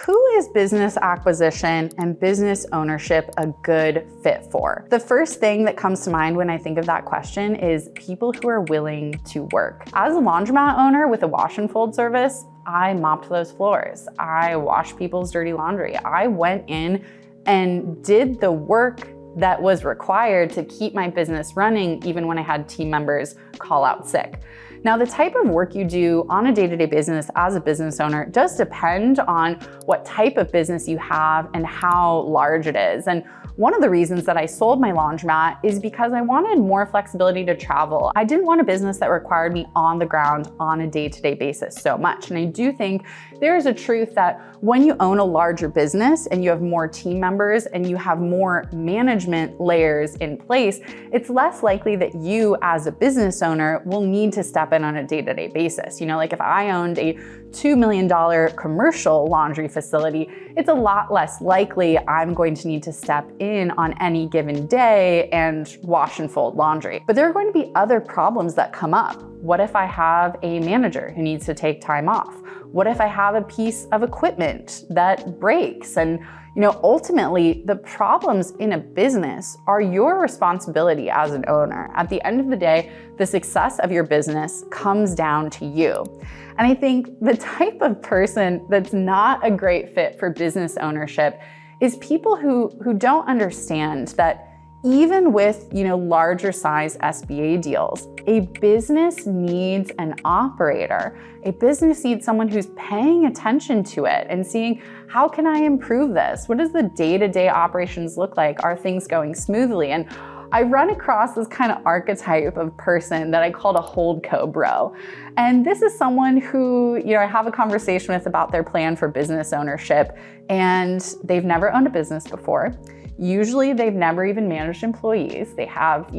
Who is business acquisition and business ownership a good fit for? The first thing that comes to mind when I think of that question is people who are willing to work. As a laundromat owner with a wash and fold service, I mopped those floors. I washed people's dirty laundry. I went in and did the work that was required to keep my business running even when I had team members call out sick. Now, the type of work you do on a day-to-day business as a business owner does depend on what type of business you have and how large it is. And one of the reasons that I sold my laundromat is because I wanted more flexibility to travel. I didn't want a business that required me on the ground on a day-to-day basis so much. And I do think there is a truth that when you own a larger business and you have more team members and you have more management layers in place, it's less likely that you as a business owner will need to step in on a day-to-day basis. You know, like if I owned a $2 million commercial laundry facility, it's a lot less likely I'm going to need to step in on any given day and wash and fold laundry. But there are going to be other problems that come up. What if I have a manager who needs to take time off? What if I have a piece of equipment that breaks? And ultimately, the problems in a business are your responsibility as an owner. At the end of the day, the success of your business comes down to you. And I think the type of person that's not a great fit for business ownership is people who don't understand that even with larger size SBA deals, a business needs an operator. A business needs someone who's paying attention to it and seeing, how can I improve this? What does the day-to-day operations look like? Are things going smoothly? And I run across this kind of archetype of person that I called a holdco bro. And this is someone who, I have a conversation with about their plan for business ownership, and they've never owned a business before. Usually they've never even managed employees. They have,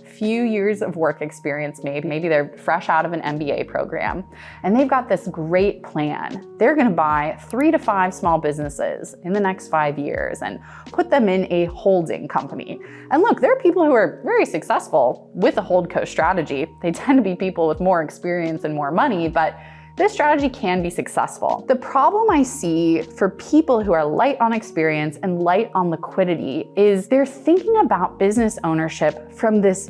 few years of work experience, maybe they're fresh out of an MBA program, and they've got this great plan. They're gonna buy 3 to 5 small businesses in the next 5 years and put them in a holding company. And look, there are people who are very successful with a holdco strategy. They tend to be people with more experience and more money, but this strategy can be successful. The problem I see for people who are light on experience and light on liquidity is they're thinking about business ownership from this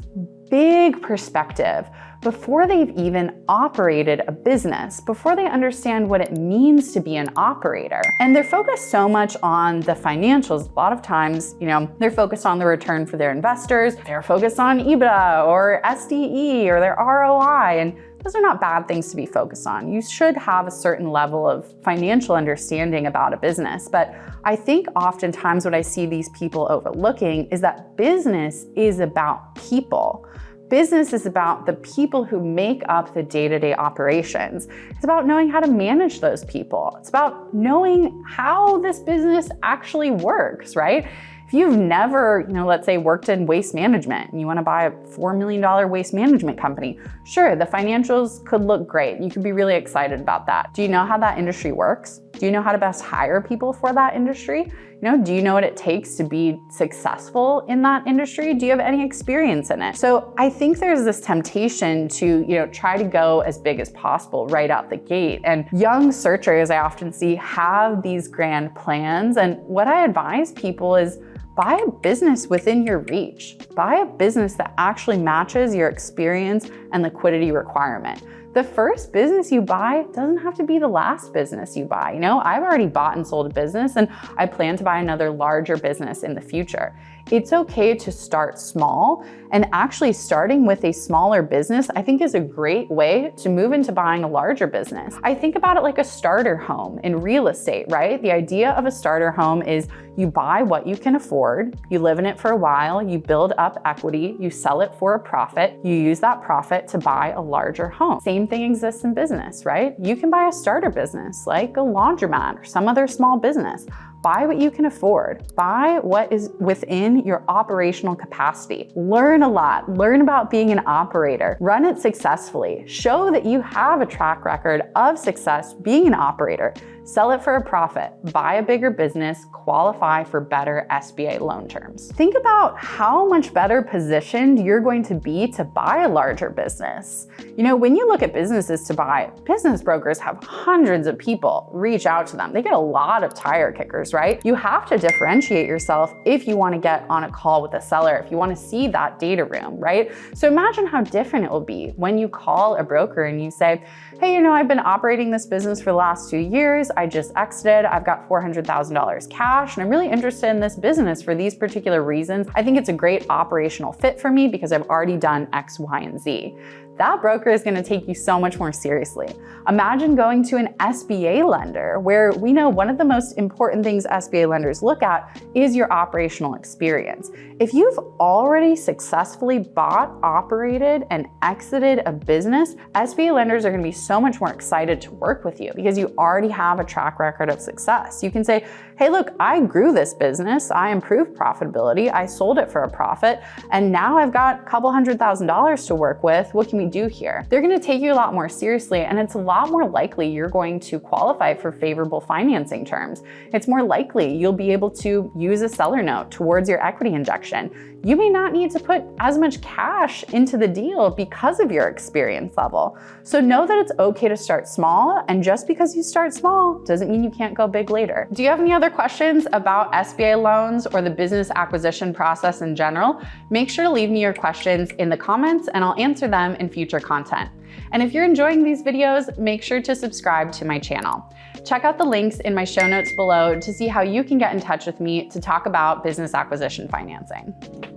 big perspective before they've even operated a business, before they understand what it means to be an operator. And they're focused so much on the financials. A lot of times, they're focused on the return for their investors. They're focused on EBITDA or SDE or their ROI. And those are not bad things to be focused on. You should have a certain level of financial understanding about a business. But I think oftentimes what I see these people overlooking is that business is about people. Business is about the people who make up the day-to-day operations. It's about knowing how to manage those people. It's about knowing how this business actually works, right? If you've never, let's say worked in waste management and you want to buy a $4 million waste management company, sure, the financials could look great. You could be really excited about that. Do you know how that industry works? Do you know how to best hire people for that industry? Do you know what it takes to be successful in that industry? Do you have any experience in it? So I think there's this temptation to, try to go as big as possible right out the gate. And young searchers, I often see, have these grand plans. And what I advise people is buy a business within your reach. Buy a business that actually matches your experience and liquidity requirement. The first business you buy doesn't have to be the last business you buy. I've already bought and sold a business, and I plan to buy another larger business in the future. It's okay to start small, and actually starting with a smaller business, I think, is a great way to move into buying a larger business. I think about it like a starter home in real estate, right? The idea of a starter home is you buy what you can afford, you live in it for a while, you build up equity, you sell it for a profit, you use that profit to buy a larger home. Same thing exists in business, right? You can buy a starter business like a laundromat or some other small business. Buy what you can afford. Buy what is within your operational capacity. Learn a lot. Learn about being an operator. Run it successfully. Show that you have a track record of success being an operator. sell it for a profit, buy a bigger business, qualify for better SBA loan terms. Think about how much better positioned you're going to be to buy a larger business. You know, when you look at businesses to buy, business brokers have hundreds of people reach out to them. They get a lot of tire kickers, right? You have to differentiate yourself if you want to get on a call with a seller, if you want to see that data room, right? So imagine how different it will be when you call a broker and you say, hey, you know, I've been operating this business for the last 2 years. I just exited. I've got $400,000 cash, and I'm really interested in this business for these particular reasons. I think it's a great operational fit for me because I've already done X, Y, and Z. That broker is going to take you so much more seriously. Imagine going to an SBA lender where we know one of the most important things SBA lenders look at is your operational experience. If you've already successfully bought, operated, and exited a business, SBA lenders are going to be so much more excited to work with you because you already have a track record of success. You can say, hey, look, I grew this business. I improved profitability. I sold it for a profit. And now I've got a couple $100,000 to work with. What can we do here? They're going to take you a lot more seriously, and it's a lot more likely you're going to qualify for favorable financing terms. It's more likely you'll be able to use a seller note towards your equity injection. You may not need to put as much cash into the deal because of your experience level. So know that it's okay to start small, and just because you start small doesn't mean you can't go big later. Do you have any other questions about SBA loans or the business acquisition process in general? Make sure to leave me your questions in the comments and I'll answer them in future content. And if you're enjoying these videos, make sure to subscribe to my channel. Check out the links in my show notes below to see how you can get in touch with me to talk about business acquisition financing.